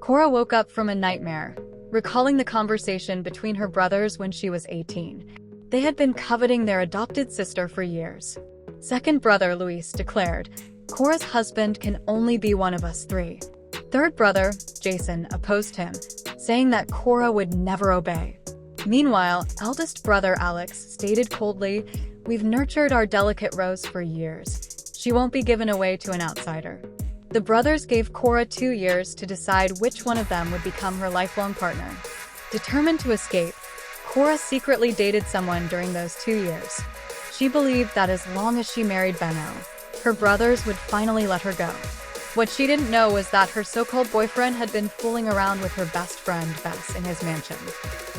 Kora woke up from a nightmare, recalling the conversation between her brothers when she was 18. They had been coveting their adopted sister for years. Second brother Luis declared, "Kora's husband can only be one of us three." Third brother, Jason, opposed him, saying that Kora would never obey. Meanwhile, eldest brother Alex stated coldly, "We've nurtured our delicate rose for years. She won't be given away to an outsider." The brothers gave Kora 2 years to decide which one of them would become her lifelong partner. Determined to escape, Kora secretly dated someone during those 2 years. She believed that as long as she married Benno, her brothers would finally let her go. What she didn't know was that her so-called boyfriend had been fooling around with her best friend, Bess, in his mansion.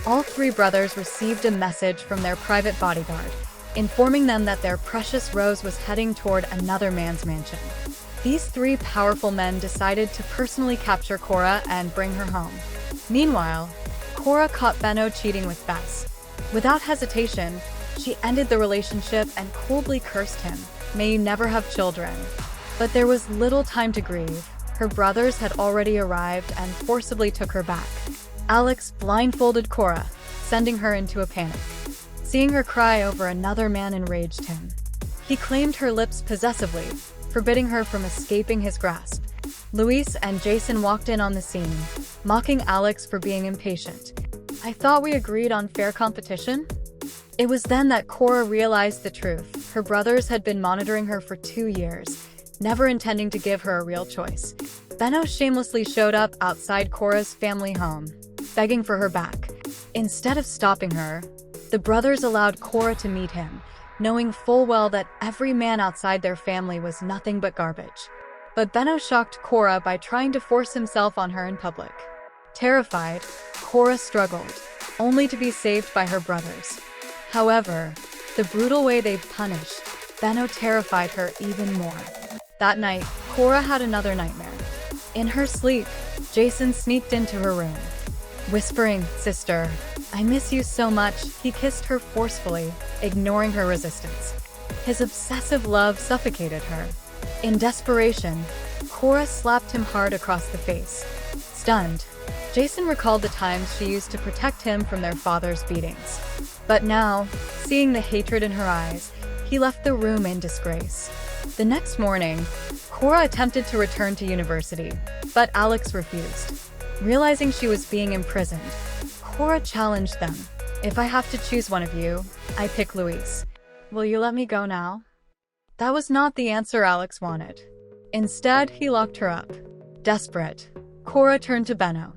All 3 brothers received a message from their private bodyguard, informing them that their precious Rose was heading toward another man's mansion. These 3 powerful men decided to personally capture Kora and bring her home. Meanwhile, Kora caught Benno cheating with Bess. Without hesitation, she ended the relationship and coldly cursed him, "May you never have children." But there was little time to grieve. Her brothers had already arrived and forcibly took her back. Alex blindfolded Kora, sending her into a panic. Seeing her cry over another man enraged him. He claimed her lips possessively, forbidding her from escaping his grasp. Luis and Jason walked in on the scene, mocking Alex for being impatient. "I thought we agreed on fair competition?" It was then that Kora realized the truth. Her brothers had been monitoring her for 2 years, never intending to give her a real choice. Benno shamelessly showed up outside Kora's family home, begging for her back. Instead of stopping her, the brothers allowed Kora to meet him, knowing full well that every man outside their family was nothing but garbage. But Benno shocked Kora by trying to force himself on her in public. Terrified, Kora struggled, only to be saved by her brothers. However, the brutal way they punished Benno terrified her even more. That night, Kora had another nightmare. In her sleep, Jason sneaked into her room. Whispering, "Sister, I miss you so much," he kissed her forcefully, ignoring her resistance. His obsessive love suffocated her. In desperation, Kora slapped him hard across the face. Stunned, Jason recalled the times she used to protect him from their father's beatings. But now, seeing the hatred in her eyes, he left the room in disgrace. The next morning, Kora attempted to return to university, but Alex refused. Realizing she was being imprisoned, Kora challenged them. "If I have to choose one of you, I pick Luis. Will you let me go now?" That was not the answer Alex wanted. Instead, he locked her up. Desperate, Kora turned to Benno.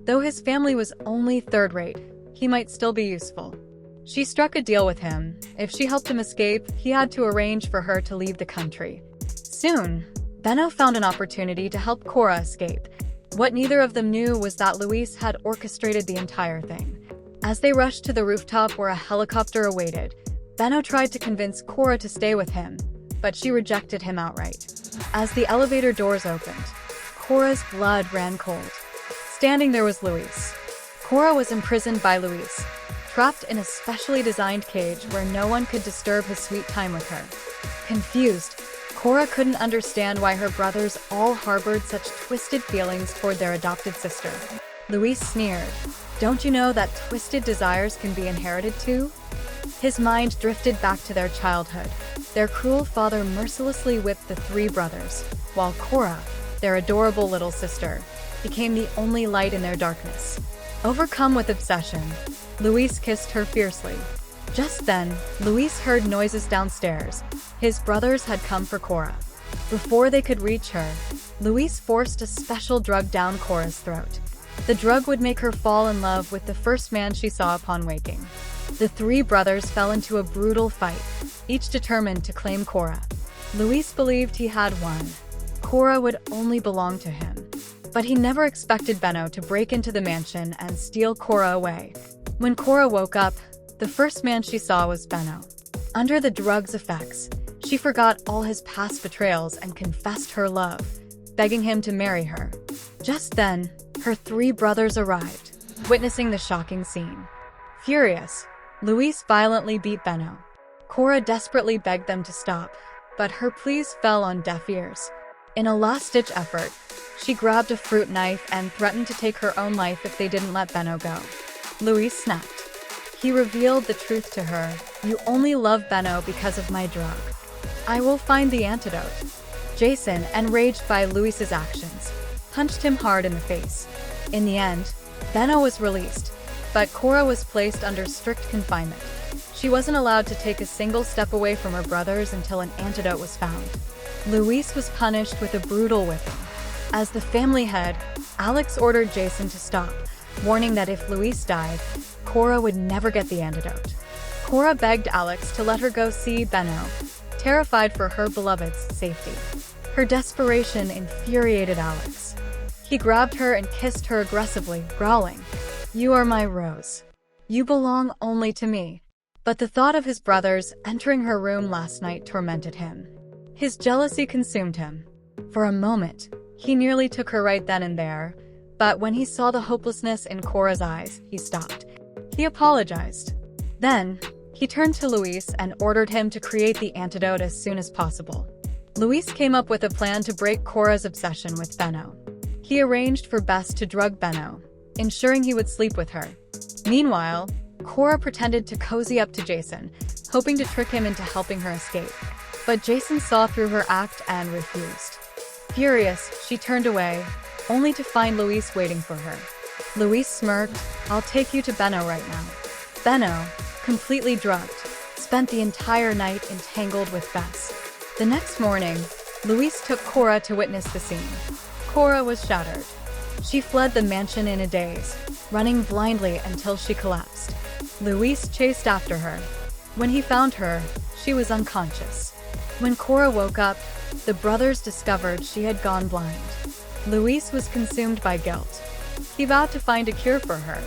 Though his family was only third-rate, he might still be useful. She struck a deal with him. If she helped him escape, he had to arrange for her to leave the country. Soon, Benno found an opportunity to help Kora escape. What neither of them knew was that Luis had orchestrated the entire thing. As they rushed to the rooftop where a helicopter awaited, Benno tried to convince Kora to stay with him, but she rejected him outright. As the elevator doors opened, Kora's blood ran cold. Standing there was Luis. Kora was imprisoned by Luis, trapped in a specially designed cage where no one could disturb his sweet time with her. Confused, Kora couldn't understand why her brothers all harbored such twisted feelings toward their adopted sister. Luis sneered, "Don't you know that twisted desires can be inherited too?" His mind drifted back to their childhood. Their cruel father mercilessly whipped the 3 brothers, while Kora, their adorable little sister, became the only light in their darkness. Overcome with obsession, Luis kissed her fiercely. Just then, Luis heard noises downstairs. His brothers had come for Kora. Before they could reach her, Luis forced a special drug down Kora's throat. The drug would make her fall in love with the first man she saw upon waking. The 3 brothers fell into a brutal fight, each determined to claim Kora. Luis believed he had won. Kora would only belong to him. But he never expected Benno to break into the mansion and steal Kora away. When Kora woke up, the first man she saw was Benno. Under the drug's effects, she forgot all his past betrayals and confessed her love, begging him to marry her. Just then, her 3 brothers arrived, witnessing the shocking scene. Furious, Luis violently beat Benno. Kora desperately begged them to stop, but her pleas fell on deaf ears. In a last-ditch effort, She grabbed a fruit knife and threatened to take her own life if they didn't let Benno go. Luis snapped. He revealed the truth to her. "You only love Benno because of my drug. I will find the antidote." Jason, enraged by Luis's actions, punched him hard in the face. In the end, Benno was released, but Kora was placed under strict confinement. She wasn't allowed to take a single step away from her brothers until an antidote was found. Luis was punished with a brutal whipping. As the family head, Alex ordered Jason to stop, warning that if Luis died, Kora would never get the antidote. Kora begged Alex to let her go see Benno, terrified for her beloved's safety. Her desperation infuriated Alex. He grabbed her and kissed her aggressively, growling, "You are my rose. You belong only to me." But the thought of his brothers entering her room last night tormented him. His jealousy consumed him. For a moment, he nearly took her right then and there, but when he saw the hopelessness in Kora's eyes, he stopped. He apologized. Then, he turned to Luis and ordered him to create the antidote as soon as possible. Luis came up with a plan to break Kora's obsession with Benno. He arranged for Bess to drug Benno, ensuring he would sleep with her. Meanwhile, Kora pretended to cozy up to Jason, hoping to trick him into helping her escape. But Jason saw through her act and refused. Furious, she turned away, only to find Luis waiting for her. Luis smirked, "I'll take you to Benno right now." Benno, completely drugged, spent the entire night entangled with Bess. The next morning, Luis took Kora to witness the scene. Kora was shattered. She fled the mansion in a daze, running blindly until she collapsed. Luis chased after her. When he found her, she was unconscious. When Kora woke up, the brothers discovered she had gone blind. Luis was consumed by guilt. He vowed to find a cure for her.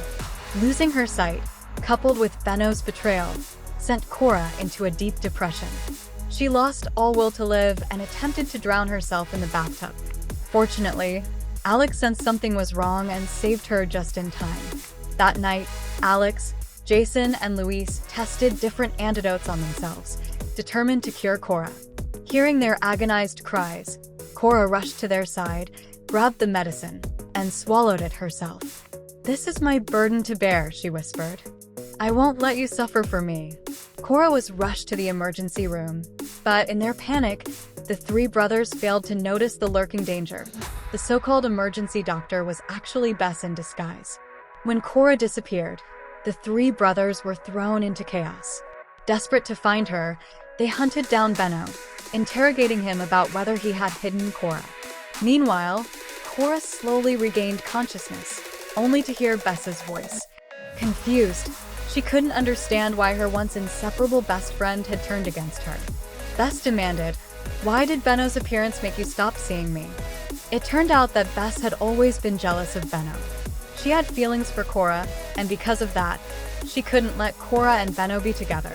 Losing her sight, coupled with Benno's betrayal, sent Kora into a deep depression. She lost all will to live and attempted to drown herself in the bathtub. Fortunately, Alex sensed something was wrong and saved her just in time. That night, Alex, Jason, and Luis tested different antidotes on themselves, determined to cure Kora. Hearing their agonized cries, Kora rushed to their side, grabbed the medicine, and swallowed it herself. "This is my burden to bear," she whispered. "I won't let you suffer for me." Kora was rushed to the emergency room, but in their panic, the three brothers failed to notice the lurking danger. The so-called emergency doctor was actually Bess in disguise. When Kora disappeared, the three brothers were thrown into chaos. Desperate to find her, they hunted down Benno, interrogating him about whether he had hidden Kora. Meanwhile, Kora slowly regained consciousness, only to hear Bess's voice. Confused, she couldn't understand why her once inseparable best friend had turned against her. Bess demanded, "Why did Benno's appearance make you stop seeing me?" It turned out that Bess had always been jealous of Benno. She had feelings for Kora, and because of that, she couldn't let Kora and Benno be together.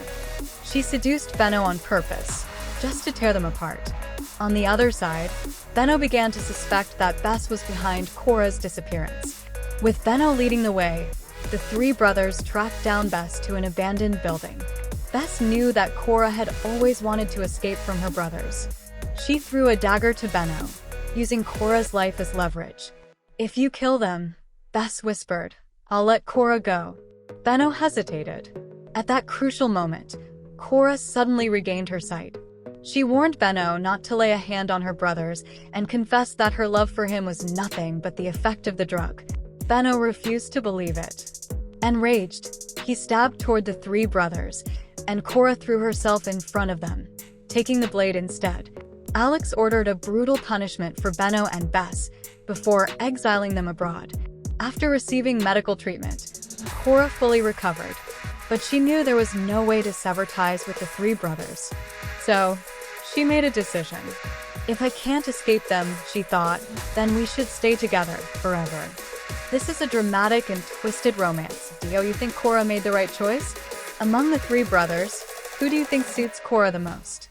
She seduced Benno on purpose, just to tear them apart. On the other side, Benno began to suspect that Bess was behind Kora's disappearance. With Benno leading the way, the three brothers tracked down Bess to an abandoned building. Bess knew that Kora had always wanted to escape from her brothers. She threw a dagger to Benno, using Kora's life as leverage. "If you kill them," Bess whispered, "I'll let Kora go." Benno hesitated. At that crucial moment, Kora suddenly regained her sight. She warned Benno not to lay a hand on her brothers and confessed that her love for him was nothing but the effect of the drug. Benno refused to believe it. Enraged, he stabbed toward the three brothers, and Kora threw herself in front of them, taking the blade instead. Alex ordered a brutal punishment for Benno and Bess before exiling them abroad. After receiving medical treatment, Kora fully recovered, but she knew there was no way to sever ties with the three brothers. So, she made a decision. "If I can't escape them," she thought, "then we should stay together forever." This is a dramatic and twisted romance. Do you think Kora made the right choice? Among the three brothers, who do you think suits Kora the most?